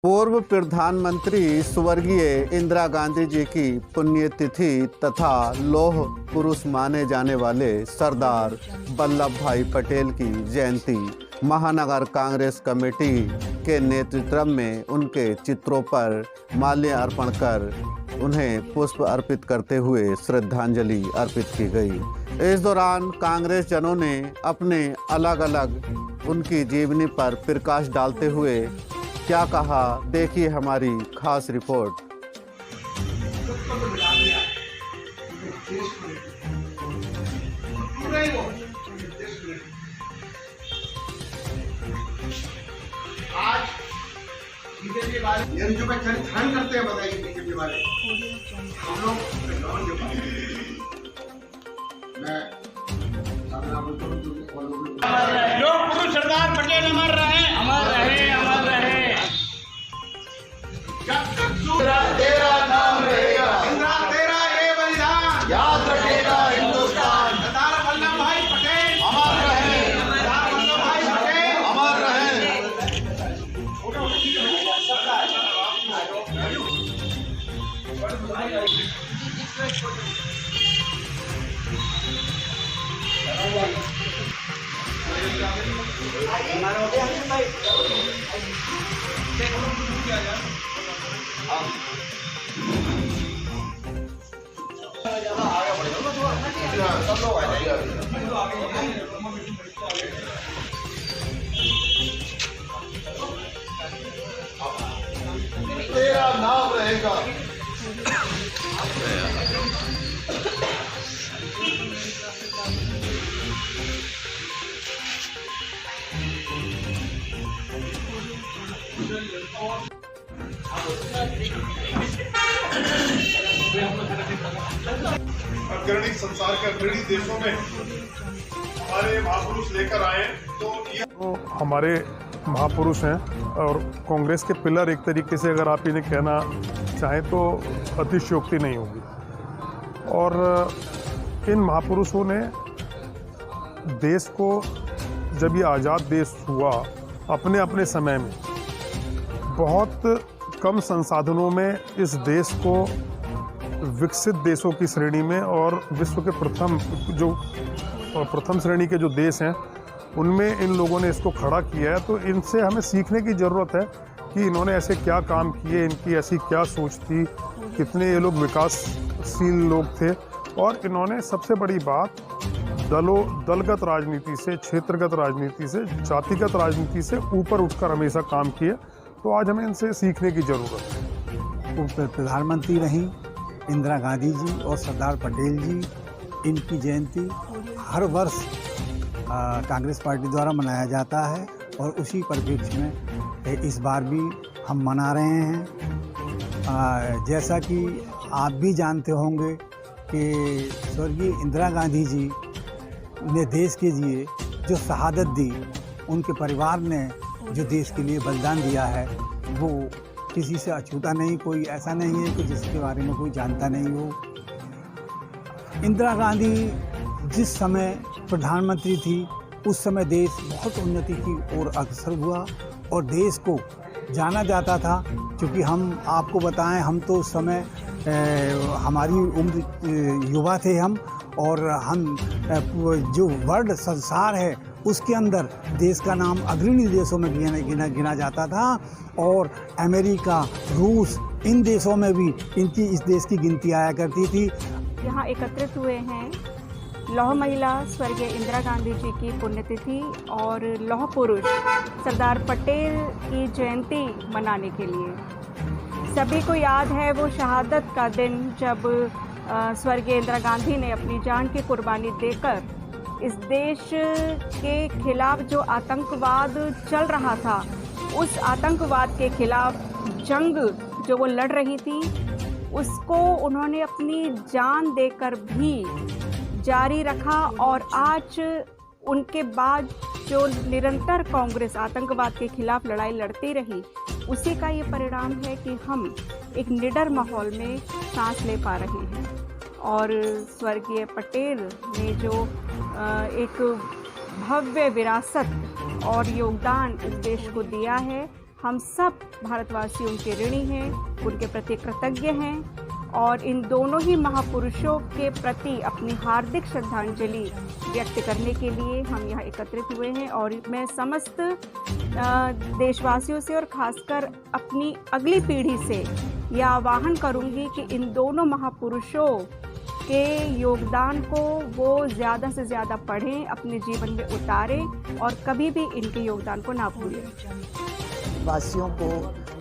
पूर्व प्रधानमंत्री स्वर्गीय इंदिरा गांधी जी की पुण्यतिथि तथा लौह पुरुष माने जाने वाले सरदार वल्लभ भाई पटेल की जयंती महानगर कांग्रेस कमेटी के नेतृत्व में उनके चित्रों पर माल्य अर्पण कर उन्हें पुष्प अर्पित करते हुए श्रद्धांजलि अर्पित की गई। इस दौरान कांग्रेस जनों ने अपने अलग अलग उनकी जीवनी पर प्रकाश डालते हुए क्या कहा, देखिए हमारी खास रिपोर्ट। आज बीजेपी के बारे में जो मैं ध्यान करते हैं, बताइए बीजेपी के बारे में हम लोग मैं लोग पुरुष सरदार पटेल अमर रहे, अमर रहे, अमर रहे। जब तक तेरा नाम रहेगा, तेरा ये बलिदान याद रखेगा हिंदुस्तान। सरदार वल्लभ भाई पटेल अमर रहे, सरदार वल्लभ भाई पटेल अमर रहे। तेरा नाम रहेगा। अग्रणी संसार के अग्रणी देशों में हमारे महापुरुष लेकर आए तो हमारे महापुरुष हैं और कांग्रेस के पिलर। एक तरीके से अगर आप इन्हें कहना चाहें तो अतिशयोक्ति नहीं होगी। और इन महापुरुषों ने देश को, जब ये आज़ाद देश हुआ, अपने अपने समय में बहुत कम संसाधनों में इस देश को विकसित देशों की श्रेणी में और विश्व के प्रथम श्रेणी के जो देश हैं उनमें इन लोगों ने इसको खड़ा किया है। तो इनसे हमें सीखने की ज़रूरत है कि इन्होंने ऐसे क्या काम किए, इनकी ऐसी क्या सोच थी, कितने ये लोग विकासशील लोग थे। और इन्होंने सबसे बड़ी बात दलगत राजनीति से, क्षेत्रगत राजनीति से, जातिगत राजनीति से ऊपर उठकर हमेशा काम किए। तो आज हमें इनसे सीखने की ज़रूरत है। प्रधानमंत्री रहीं इंदिरा गांधी जी और सरदार पटेल जी, इनकी जयंती हर वर्ष कांग्रेस पार्टी द्वारा मनाया जाता है और उसी परिप्रेक्ष्य में इस बार भी हम मना रहे हैं। जैसा कि आप भी जानते होंगे कि स्वर्गीय इंदिरा गांधी जी ने देश के लिए जो शहादत दी, उनके परिवार ने जो देश के लिए बलिदान दिया है, वो किसी से अछूता नहीं। कोई ऐसा नहीं है कि जिसके बारे में कोई जानता नहीं हो। इंदिरा गांधी जिस समय प्रधानमंत्री थी, उस समय देश बहुत उन्नति की ओर अग्रसर हुआ और देश को जाना जाता था। क्योंकि हम आपको बताएं, हम तो उस समय हमारी उम्र युवा थे हम, और हम जो वर्ल्ड संसार है उसके अंदर देश का नाम अग्रणी देशों में गिना जाता था। और अमेरिका, रूस, इन देशों में भी इस देश की गिनती आया करती थी। यहाँ एकत्रित हुए हैं लौह महिला स्वर्गीय इंदिरा गांधी जी की पुण्यतिथि और लौह पुरुष सरदार पटेल की जयंती मनाने के लिए। सभी को याद है वो शहादत का दिन, जब स्वर्गीय इंदिरा गांधी ने अपनी जान की कुर्बानी देकर इस देश के खिलाफ जो आतंकवाद चल रहा था, उस आतंकवाद के खिलाफ जंग जो वो लड़ रही थी, उसको उन्होंने अपनी जान देकर भी जारी रखा। और आज उनके बाद जो निरंतर कांग्रेस आतंकवाद के खिलाफ लड़ाई लड़ती रही, उसी का ये परिणाम है कि हम एक निडर माहौल में सांस ले पा रहे हैं। और स्वर्गीय पटेल ने जो एक भव्य विरासत और योगदान इस देश को दिया है, हम सब भारतवासी उनके ऋणी हैं, उनके प्रति कृतज्ञ हैं और इन दोनों ही महापुरुषों के प्रति अपनी हार्दिक श्रद्धांजलि व्यक्त करने के लिए हम यहाँ एकत्रित हुए हैं। और मैं समस्त देशवासियों से और खासकर अपनी अगली पीढ़ी से यह आह्वान करूँगी कि इन दोनों महापुरुषों के योगदान को वो ज़्यादा से ज़्यादा पढ़ें, अपने जीवन में उतारें और कभी भी इनके योगदान को ना भूलें। वासियों को,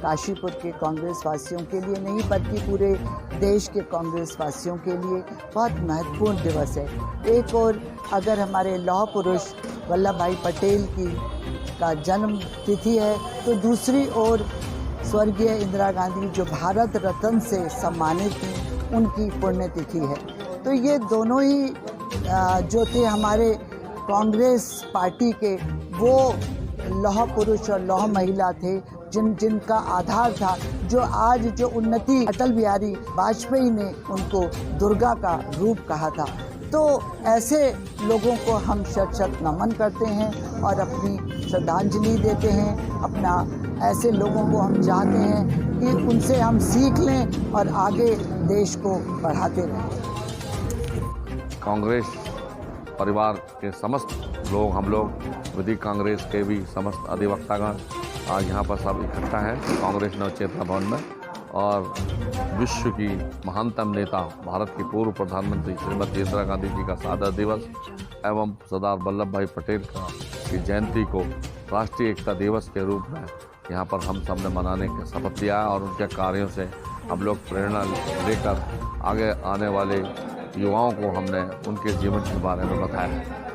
काशीपुर के कांग्रेस वासियों के लिए नहीं बल्कि पूरे देश के कांग्रेस वासियों के लिए बहुत महत्वपूर्ण दिवस है। एक और अगर हमारे लौह पुरुष वल्लभ भाई पटेल का जन्म तिथि है तो दूसरी ओर स्वर्गीय इंदिरा गांधी जो भारत रत्न से सम्मानित थी उनकी पुण्यतिथि है। तो ये दोनों ही जो थे हमारे कांग्रेस पार्टी के वो लौह पुरुष और लौह महिला थे जिनका आधार था, जो आज जो उन्नति अटल बिहारी वाजपेयी ने उनको दुर्गा का रूप कहा था। तो ऐसे लोगों को हम शत शत नमन करते हैं और अपनी श्रद्धांजलि देते हैं। ऐसे लोगों को हम चाहते हैं कि उनसे हम सीख लें और आगे देश को बढ़ाते रहें। कांग्रेस परिवार के समस्त लोग, हम लोग विधि कांग्रेस के भी समस्त अधिवक्तागण आज यहाँ पर सब इकट्ठा है कांग्रेस नवचेतना भवन में। और विश्व की महानतम नेता भारत की पूर्व प्रधानमंत्री श्रीमती इंदिरा गांधी जी का सादा दिवस एवं सरदार वल्लभ भाई पटेल की जयंती को राष्ट्रीय एकता दिवस के रूप में यहाँ पर हम सब ने मनाने का शपथ लिया और उनके कार्यों से हम लोग प्रेरणा लेकर आगे आने वाले युवाओं को हमने उनके जीवन के बारे में बताया।